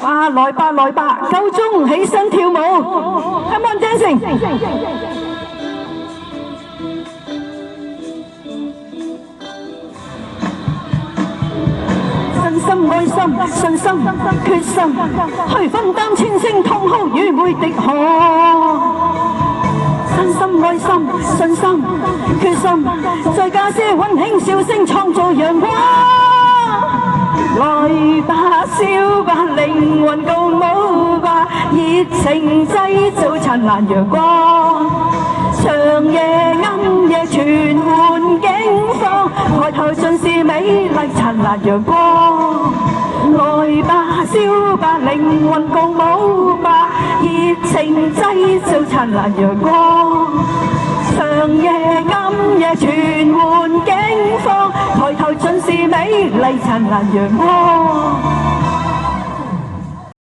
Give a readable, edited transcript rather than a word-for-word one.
啊，來吧來吧，夠鐘起身跳舞 ，Come on dancing！真心愛心，信心決心，去分擔千聲痛哭與會滴汗。真心愛心，信心決心，再加些溫馨笑聲，創造陽光。來吧，笑吧，靈魂共舞吧，熱情製造燦爛陽光。長夜暗夜全換境況，抬頭盡是美麗燦爛陽光。來吧，笑吧，靈魂共舞吧，熱情製造燦爛陽光。長夜暗夜全換境況，抬頭盡是美麗燦爛陽光。